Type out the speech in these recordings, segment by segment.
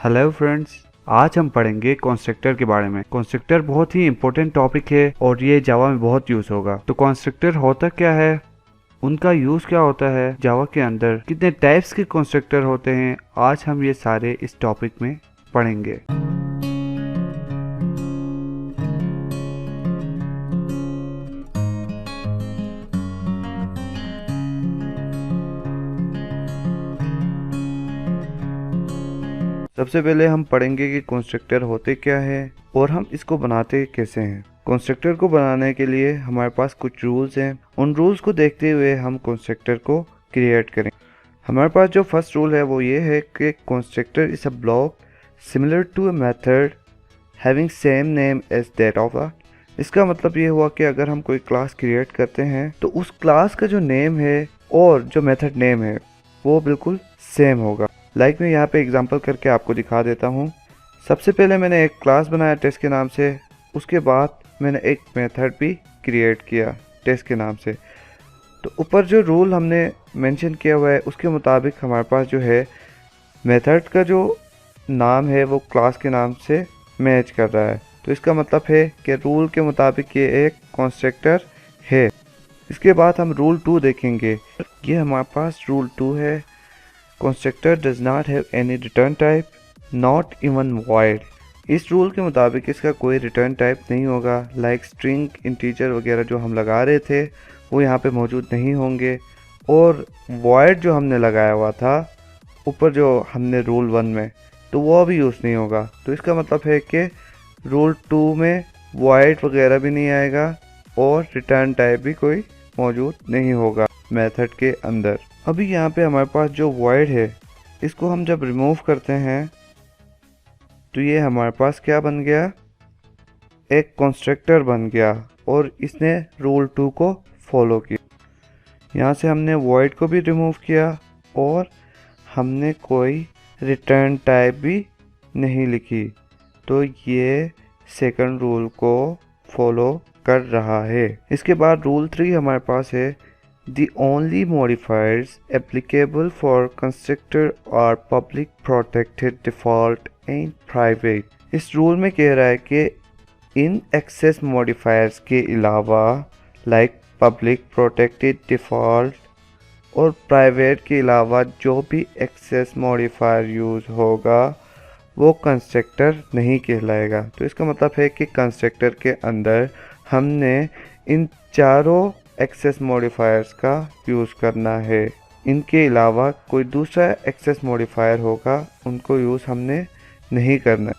Hello friends, आज हम पढ़ेंगे कंस्ट्रक्टर के बारे में। कंस्ट्रक्टर बहुत ही इंपॉर्टेंट टॉपिक है और ये जावा में बहुत यूज होगा। तो कंस्ट्रक्टर होता क्या है, उनका यूज क्या होता है, जावा के अंदर कितने टाइप्स के कंस्ट्रक्टर होते हैं, आज हम ये सारे इस टॉपिक में पढ़ेंगे। सबसे पहले हम पढ़ेंगे कि कंस्ट्रक्टर होते क्या है और हम इसको बनाते कैसे हैं। कंस्ट्रक्टर को बनाने के लिए हमारे पास कुछ रूल्स हैं। उन रूल्स को देखते हुए हम कंस्ट्रक्टर को क्रिएट करें। हमारे पास जो फर्स्ट रूल है वो ये है कि constructor is a block similar to a method having same name as that of a. इसका मतलब ये हुआ कि अगर हम कोई क्लास क्रिएट करते हैं तो उस क्लास का जो नेम है और जो मेथड नेम है वो बिल्कुल सेम होगा। मैं यहाँ पे एग्जांपल करके आपको दिखा देता हूँ। सबसे पहले मैंने एक क्लास बनाया टेस्ट के नाम से, उसके बाद मैंने एक मेथड भी क्रिएट किया टेस्ट के नाम से। तो ऊपर जो रूल हमने मेंशन किया हुआ है उसके मुताबिक हमारे पास जो है मेथड का जो नाम है वो क्लास के नाम से मैच कर रहा है। तो इसका मतलब है कि रूल के मुताबिक ये एक कंस्ट्रक्टर है। इसके बाद हम रूल 2 देखेंगे। ये हमारे पास रूल 2 है। Constructor does not have any return type, not even void। इस रूल के मुताबिक इसका कोई रिटर्न टाइप नहीं होगा। स्ट्रिंग, इंटीजर वगैरह जो हम लगा रहे थे वो यहाँ पे मौजूद नहीं होंगे। और void जो हमने लगाया हुआ था ऊपर जो हमने रूल 1 में, तो वो भी यूज़ नहीं होगा। तो इसका मतलब है कि रूल 2 में void वगैरह भी नहीं आएगा और रिटर्न टाइप भी कोई मौजूद नहीं होगा मेथड के अंदर। अभी यहाँ पे हमारे पास जो void है इसको हम जब रिमूव करते हैं तो ये हमारे पास क्या बन गया, एक कंस्ट्रक्टर बन गया और इसने रूल 2 को फॉलो किया। यहाँ से हमने void को भी रिमूव किया और हमने कोई रिटर्न टाइप भी नहीं लिखी। तो ये सेकंड रूल को फॉलो कर रहा है। इसके बाद रूल 3 हमारे पास है। The only modifiers applicable for constructor are public, protected, default and private। इस रूल में कह रहा है कि इन एक्सेस मॉडिफायर्स के अलावा पब्लिक, प्रोटेक्टेड, डिफ़ॉल्ट और प्राइवेट के अलावा जो भी एक्सेस मॉडिफायर यूज़ होगा वो कंस्ट्रक्टर नहीं कहलाएगा। तो इसका मतलब है कि कंस्ट्रक्टर के अंदर हमने इन चारों एक्सेस मॉडिफायर्स का यूज़ करना है। इनके अलावा कोई दूसरा एक्सेस मॉडिफायर होगा उनको यूज़ हमने नहीं करना।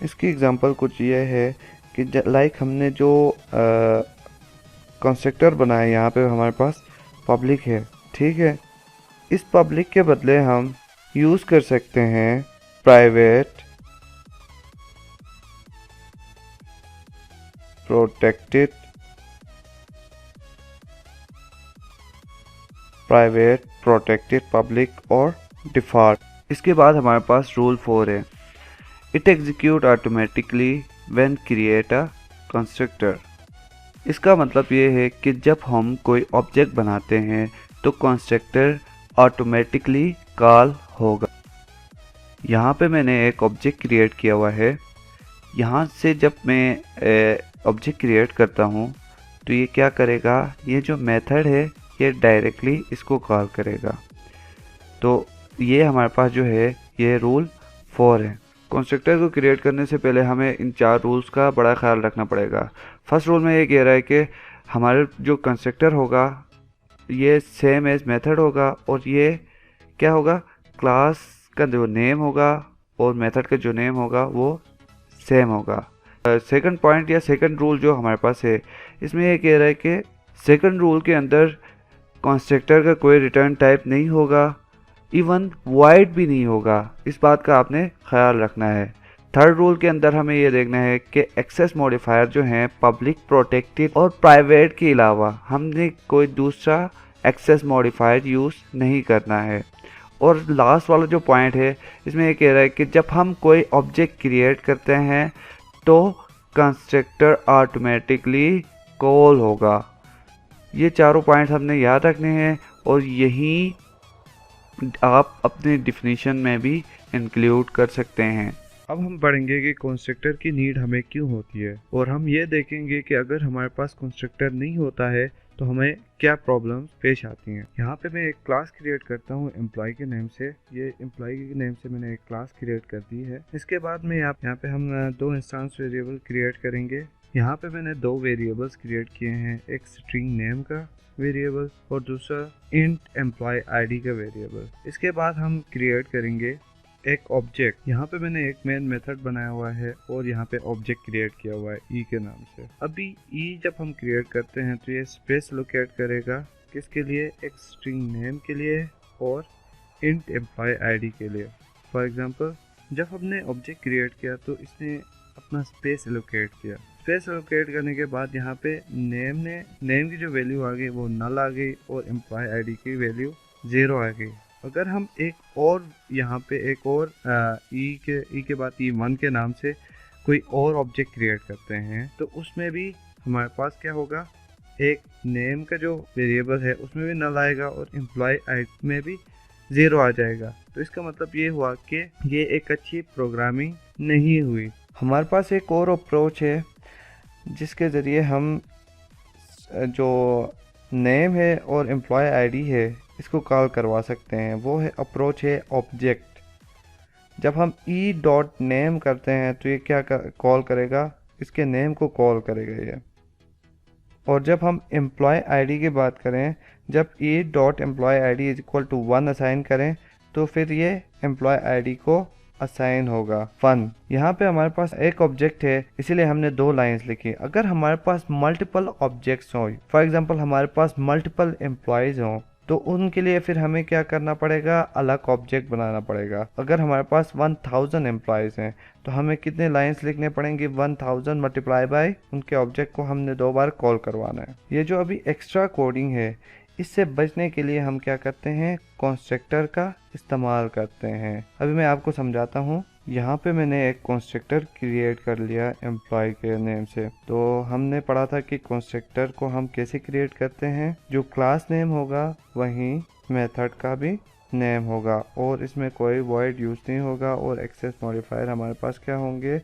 इसकी एग्जांपल कुछ ये है कि हमने जो कंस्ट्रक्टर बनाया, यहाँ पे हमारे पास पब्लिक है, ठीक है। इस पब्लिक के बदले हम यूज़ कर सकते हैं private, protected, private, protected, public और डिफ़ॉल्ट। इसके बाद हमारे पास रूल 4 है। It execute automatically when create a constructor. इसका मतलब ये है कि जब हम कोई ऑब्जेक्ट बनाते हैं तो कंस्ट्रक्टर ऑटोमेटिकली कॉल होगा। यहाँ पे मैंने एक ऑब्जेक्ट क्रिएट किया हुआ है। यहाँ से जब मैं ऑब्जेक्ट क्रिएट करता हूँ तो ये क्या करेगा, ये जो मेथड है ये डायरेक्टली इसको कॉल करेगा। तो ये हमारे पास जो है ये रूल 4 है। कंस्ट्रक्टर को क्रिएट करने से पहले हमें इन 4 रूल्स का बड़ा ख्याल रखना पड़ेगा। फर्स्ट रूल में ये कह रहा है कि हमारे जो कंस्ट्रक्टर होगा ये सेम एज मेथड होगा और ये क्या होगा, क्लास का जो नेम होगा और मेथड का जो नेम होगा वो सेम होगा। सेकंड पॉइंट या सेकंड रूल जो हमारे पास है इसमें ये कह रहा है कि सेकंड रूल के अंदर कंस्ट्रक्टर का कोई रिटर्न टाइप नहीं होगा, इवन void भी नहीं होगा। इस बात का आपने ख्याल रखना है। थर्ड रूल के अंदर हमें ये देखना है कि एक्सेस मॉडिफायर जो हैं पब्लिक, प्रोटेक्टेड और प्राइवेट के अलावा हमने कोई दूसरा एक्सेस मॉडिफायर यूज़ नहीं करना है। और लास्ट वाला जो पॉइंट है इसमें ये कह रहा है कि जब हम कोई ऑब्जेक्ट क्रिएट करते हैं तो कंस्ट्रक्टर ऑटोमेटिकली कॉल होगा। ये चारों पॉइंट्स हमने याद रखने हैं और यही आप अपने डिफिनीशन में भी इंक्लूड कर सकते हैं। अब हम पढ़ेंगे कि कंस्ट्रक्टर की नीड हमें क्यों होती है, और हम ये देखेंगे कि अगर हमारे पास कंस्ट्रक्टर नहीं होता है तो हमें क्या प्रॉब्लम्स पेश आती हैं। यहाँ पे मैं एक क्लास क्रिएट करता हूँ एम्प्लॉय के नेम से। ये एम्प्लॉय के नेम से मैंने एक क्लास क्रिएट कर दी है। इसके बाद में यहाँ पे हम दो इंस्टेंस वेरिएबल क्रिएट करेंगे। यहाँ पे मैंने दो वेरिएबल्स क्रिएट किए हैं, एक स्ट्रिंग नेम का वेरिएबल और दूसरा इंट एम्प्लॉय आईडी का वेरिएबल। इसके बाद हम क्रिएट करेंगे एक ऑब्जेक्ट। यहाँ पे मैंने एक मेन मेथड बनाया हुआ है और यहाँ पे ऑब्जेक्ट क्रिएट किया हुआ है ई के नाम से। अभी ई जब हम क्रिएट करते हैं तो ये स्पेस लोकेट करेगा किसके लिए, एक स्ट्रिंग नेम के लिए और इंट एम्प्लॉय आईडी के लिए। फॉर एग्जांपल जब हमने ऑब्जेक्ट क्रिएट किया तो इसने अपना स्पेस एलोकेट किया। स्पेस एलोकेट करने के बाद यहाँ पे नेम की जो वैल्यू आ गई वो नल आ गई और एम्प्लॉय आईडी की वैल्यू 0 आ गई। अगर हम एक और यहाँ पे एक और ई के बाद E1 के नाम से कोई और ऑब्जेक्ट क्रिएट करते हैं तो उसमें भी हमारे पास क्या होगा, एक नेम का जो वेरिएबल है उसमें भी नल आएगा और एम्प्लॉय आईडी में भी 0 आ जाएगा। तो इसका मतलब ये हुआ कि ये एक अच्छी प्रोग्रामिंग नहीं हुई। हमारे पास एक और अप्रोच है जिसके ज़रिए हम जो नेम है और एम्प्लॉय आईडी है इसको कॉल करवा सकते हैं। वो है अप्रोच है ऑब्जेक्ट। जब हम ई डॉट नेम करते हैं तो ये क्या कॉल करेगा, इसके नेम को कॉल करेगा ये। और जब हम एम्प्लॉय आईडी की बात करें, जब E dot employ ID is equal to 1 assign करें तो फिर ये एम्प्लॉय आईडी को असाइन होगा 1। यहाँ पे हमारे पास एक ऑब्जेक्ट है इसीलिए हमने दो लाइंस लिखी। अगर हमारे पास मल्टीपल ऑब्जेक्ट्स हो, फॉर एग्जांपल हमारे पास मल्टीपल एम्प्लॉयज हों, तो उनके लिए फिर हमें क्या करना पड़ेगा, अलग ऑब्जेक्ट बनाना पड़ेगा। अगर हमारे पास 1000 एम्प्लॉयज हैं तो हमें कितने लाइंस लिखने पड़ेंगे, 1000 मल्टीप्लाई बाय उनके ऑब्जेक्ट को हमने 2 बार कॉल करवाना है। ये जो अभी एक्स्ट्रा कोडिंग है इससे बचने के लिए हम क्या करते हैं, कंस्ट्रक्टर का इस्तेमाल करते हैं। अभी मैं आपको समझाता हूँ। यहाँ पे मैंने एक कंस्ट्रक्टर क्रिएट कर लिया एम्प्लॉय के नेम से। तो हमने पढ़ा था कि कंस्ट्रक्टर को हम कैसे क्रिएट करते हैं, जो क्लास नेम होगा वहीं मेथड का भी नेम होगा और इसमें कोई वॉइड यूज नहीं होगा और एक्सेस मॉडिफायर हमारे पास क्या होंगे,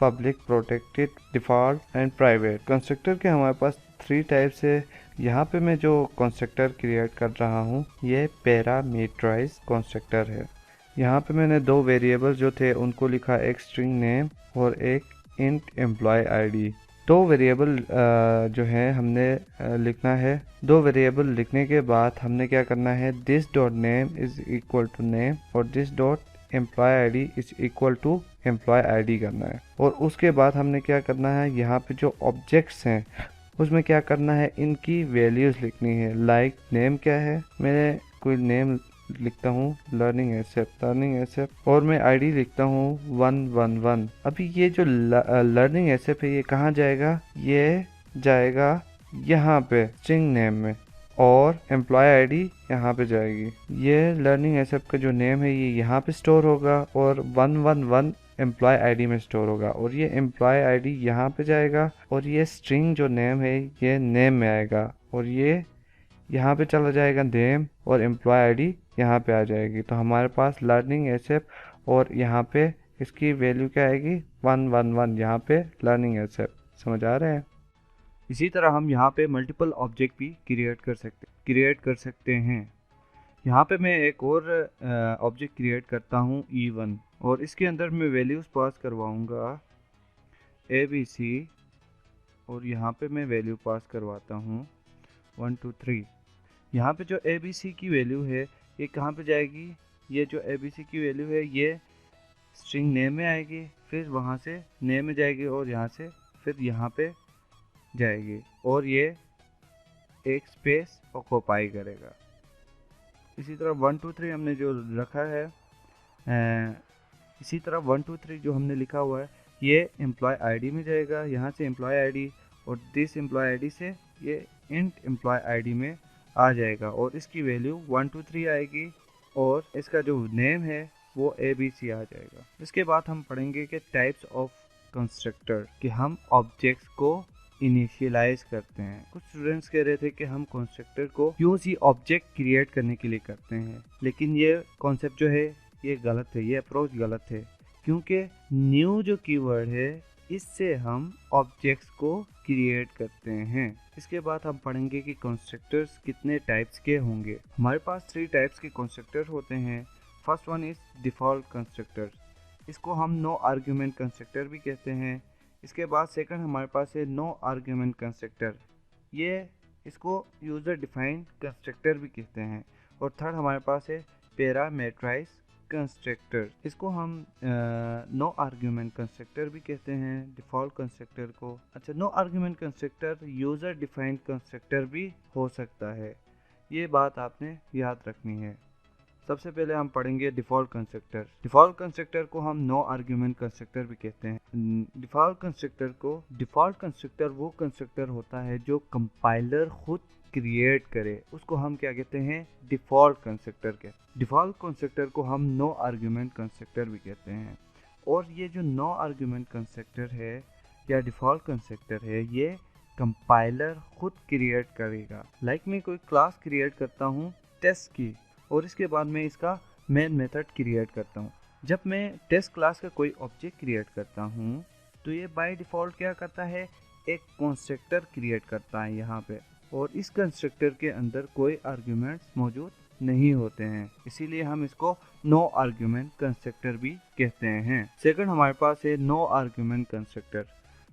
public, protected, default and private. Constructor के हमारे पास 3 टाइप्स है। यहाँ पे मैं जो कंस्ट्रक्टर क्रिएट कर रहा हूँ ये पैरामीटराइज कंस्ट्रक्टर है। यहाँ पे मैंने 2 वेरिएबल जो थे उनको लिखा, एक स्ट्रिंग नेम और एक इंट एम्प्लॉय आईडी। 2 वेरिएबल जो है हमने लिखना है। 2 वेरिएबल लिखने के बाद हमने क्या करना है, this dot name is equal to name और this dot employ ID is equal to employ ID करना है। और उसके बाद हमने क्या करना है, यहाँ पे जो ऑब्जेक्ट्स हैं उसमें क्या करना है, इनकी वैल्यूज लिखनी है। लाइक नेम क्या है, मैं कोई नेम लिखता हूँ लर्निंग एसएप और मैं आईडी लिखता हूँ 111। अभी ये जो लर्निंग एसएप है ये कहाँ जाएगा, ये जाएगा यहाँ पे स्ट्रिंग नेम में और एम्प्लॉय आईडी यहाँ पे जाएगी। ये लर्निंग एसएप का जो नेम है ये यहाँ पे स्टोर होगा और 111 एम्प्लॉय आईडी में स्टोर होगा और ये एम्प्लॉय आईडी यहाँ पे जाएगा और ये स्ट्रिंग जो नेम है ये नेम में आएगा और ये यहाँ पे चला जाएगा नेम और एम्प्लॉय आईडी यहाँ पे आ जाएगी। तो हमारे पास लर्निंग एसएप और यहाँ पे इसकी वैल्यू क्या आएगी, 111 यहाँ पे लर्निंग एसएप। समझ आ रहे हैं। इसी तरह हम यहाँ पे मल्टीपल ऑब्जेक्ट भी क्रिएट कर सकते हैं। यहाँ पे मैं एक और ऑब्जेक्ट क्रिएट करता हूँ E1 और इसके अंदर मैं वैल्यूज़ पास करवाऊँगा ABC और यहाँ पे मैं वैल्यू पास करवाता हूँ 1 2 3। यहाँ पे जो ABC की वैल्यू है ये कहाँ पे जाएगी, ये जो ABC की वैल्यू है ये स्ट्रिंग नेम में आएगी, फिर वहाँ से नेम में जाएगी और यहाँ से फिर यहाँ पे जाएगी और ये एक स्पेस ऑक्यूपाई करेगा। इसी तरह 1 2 3 हमने जो रखा है, इसी तरह 1 2 3 जो हमने लिखा हुआ है ये एम्प्लॉय आईडी में जाएगा, यहाँ से एम्प्लॉय आईडी और दिस एम्प्लॉय आईडी से ये इंट एम्प्लॉय आईडी में आ जाएगा और इसकी वैल्यू 1 2 3 आएगी और इसका जो नेम है वो ABC आ जाएगा। इसके बाद हम पढ़ेंगे कि टाइप्स ऑफ कंस्ट्रक्टर, कि हम ऑब्जेक्ट्स को इनिशियलाइज करते हैं। कुछ स्टूडेंट्स कह रहे थे कि हम कंस्ट्रक्टर को यूज ही ऑब्जेक्ट क्रिएट करने के लिए करते हैं, लेकिन ये कॉन्सेप्ट जो है ये गलत है, ये अप्रोच गलत है, क्योंकि न्यू जो कीवर्ड है इससे हम ऑब्जेक्ट्स को क्रिएट करते हैं। इसके बाद हम पढ़ेंगे कि कंस्ट्रक्टर्स कितने टाइप्स के होंगे। हमारे पास 3 टाइप्स के कंस्ट्रक्टर होते हैं। First one is default constructor, इसको हम नो आर्ग्यूमेंट कंस्ट्रक्टर भी कहते हैं। इसके बाद सेकंड हमारे पास है नो आर्ग्यूमेंट कंस्ट्रक्टर, ये इसको यूज़र डिफाइंड कंस्ट्रक्टर भी कहते हैं। और थर्ड हमारे पास है पैरामीटराइज कंस्ट्रक्टर, इसको हम नो आर्ग्यूमेंट कंस्ट्रक्टर भी कहते हैं डिफ़ॉल्ट कंस्ट्रक्टर को। अच्छा, no argument constructor user defined constructor भी हो सकता है, ये बात आपने याद रखनी है। सबसे पहले हम पढ़ेंगे डिफ़ॉल्ट कंस्ट्रक्टर। डिफ़ॉल्ट कंस्ट्रक्टर को हम नो आर्ग्यूमेंट कंस्ट्रक्टर भी कहते हैं। डिफ़ॉल्ट कंस्ट्रक्टर वो कंस्ट्रक्टर होता है जो कंपाइलर खुद क्रिएट करे, उसको हम क्या कहते हैं, डिफ़ॉल्ट कंस्ट्रक्टर कहते हैं। डिफ़ॉल्ट कंस्ट्रक्टर को हम नो आर्ग्यूमेंट कंस्ट्रक्टर भी कहते हैं। और ये जो नो आर्ग्यूमेंट कंस्ट्रक्टर है या डिफ़ॉल्ट कंस्ट्रक्टर है, ये कंपाइलर खुद क्रिएट करेगा। लाइक मैं कोई क्लास क्रिएट करता हूँ टेस्ट की, और इसके बाद मैं इसका मेन मेथड क्रिएट करता हूँ। जब मैं टेस्ट क्लास का कोई ऑब्जेक्ट क्रिएट करता हूँ तो ये बाय डिफ़ॉल्ट क्या करता है, एक कंस्ट्रक्टर क्रिएट करता है यहाँ पे, और इस कंस्ट्रक्टर के अंदर कोई आर्ग्यूमेंट्स मौजूद नहीं होते हैं, इसीलिए हम इसको नो आर्ग्यूमेंट कंस्ट्रक्टर भी कहते हैं। सेकंड हमारे पास है no argument constructor.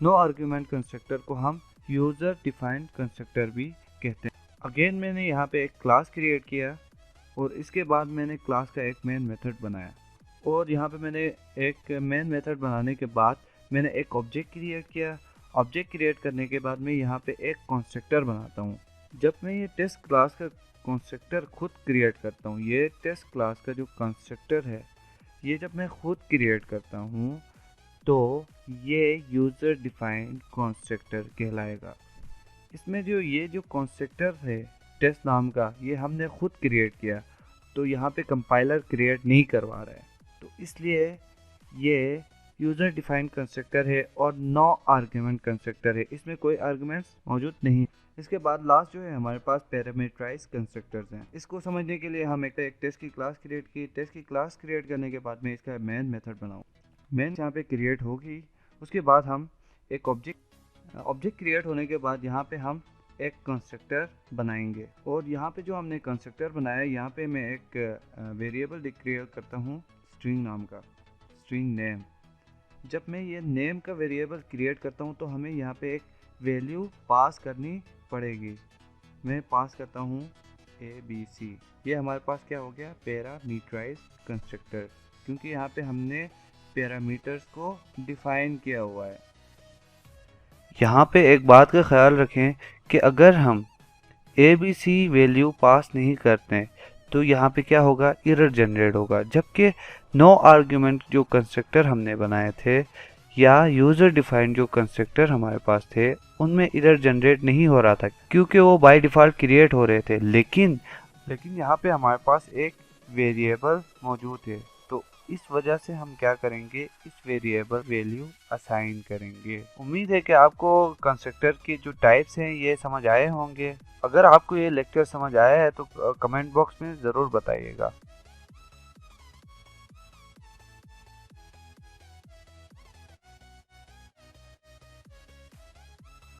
No argument constructor को हम यूज़र डिफाइंड कंस्ट्रक्टर भी कहते हैं। अगेन मैंने यहाँ पे एक क्लास क्रिएट किया और इसके बाद मैंने क्लास का एक मेन मेथड बनाया, और यहाँ पे मैंने एक मेन मेथड बनाने के बाद मैंने एक ऑब्जेक्ट क्रिएट किया। ऑब्जेक्ट क्रिएट करने के बाद मैं यहाँ पे एक कंस्ट्रक्टर बनाता हूँ। जब मैं ये टेस्ट क्लास का कंस्ट्रक्टर खुद क्रिएट करता हूँ, ये टेस्ट क्लास का जो कंस्ट्रक्टर है ये जब मैं खुद क्रिएट करता हूँ तो ये यूज़र डिफाइंड कंस्ट्रक्टर कहलाएगा। इसमें जो कंस्ट्रक्टर है टेस्ट नाम का, ये हमने खुद क्रिएट किया, तो यहाँ पे कंपाइलर क्रिएट नहीं करवा रहा है, तो इसलिए ये यूज़र डिफाइंड कंस्ट्रक्टर है और नो आर्ग्यूमेंट कंस्ट्रक्टर है, इसमें कोई आर्ग्यूमेंट्स मौजूद नहीं। इसके बाद लास्ट जो है हमारे पास पैरामीटराइज कंस्ट्रक्टर्स हैं। इसको समझने के लिए हम एक टेस्ट की क्लास क्रिएट की। टेस्ट की क्लास क्रिएट करने के बाद मैं इसका मेन मेथड बनाऊँ। मेन यहाँ पे क्रिएट होगी, उसके बाद हम एक ऑब्जेक्ट क्रिएट होने के बाद यहाँ पे हम एक कंस्ट्रक्टर बनाएंगे, और यहाँ पे जो हमने कंस्ट्रक्टर बनाया यहाँ पे मैं एक वेरिएबल डिक्लेयर करता हूँ स्ट्रिंग नाम का, स्ट्रिंग नेम। जब मैं ये नेम का वेरिएबल क्रिएट करता हूँ तो हमें यहाँ पे एक वैल्यू पास करनी पड़ेगी। मैं पास करता हूँ ABC। ये हमारे पास क्या हो गया, पैरामीटराइज कंस्ट्रक्टर, क्योंकि यहाँ पे हमने पैरामीटर्स को डिफाइन किया हुआ है। यहाँ पे एक बात का ख्याल रखें कि अगर हम ABC वैल्यू पास नहीं करते तो यहाँ पे क्या होगा, एरर जनरेट होगा। जबकि नो आर्ग्यूमेंट जो कंस्ट्रक्टर हमने बनाए थे या यूज़र डिफाइंड जो कंस्ट्रक्टर हमारे पास थे उनमें एरर जनरेट नहीं हो रहा था, क्योंकि वो बाय डिफ़ॉल्ट क्रिएट हो रहे थे। लेकिन यहाँ पे हमारे पास एक वेरिएबल मौजूद है, तो इस वजह से हम क्या करेंगे, इस वेरिएबल वैल्यू असाइन करेंगे। उम्मीद है कि आपको कंस्ट्रक्टर की जो टाइप्स हैं ये समझ आए होंगे। अगर आपको ये लेक्चर समझ आया है तो कमेंट बॉक्स में ज़रूर बताइएगा।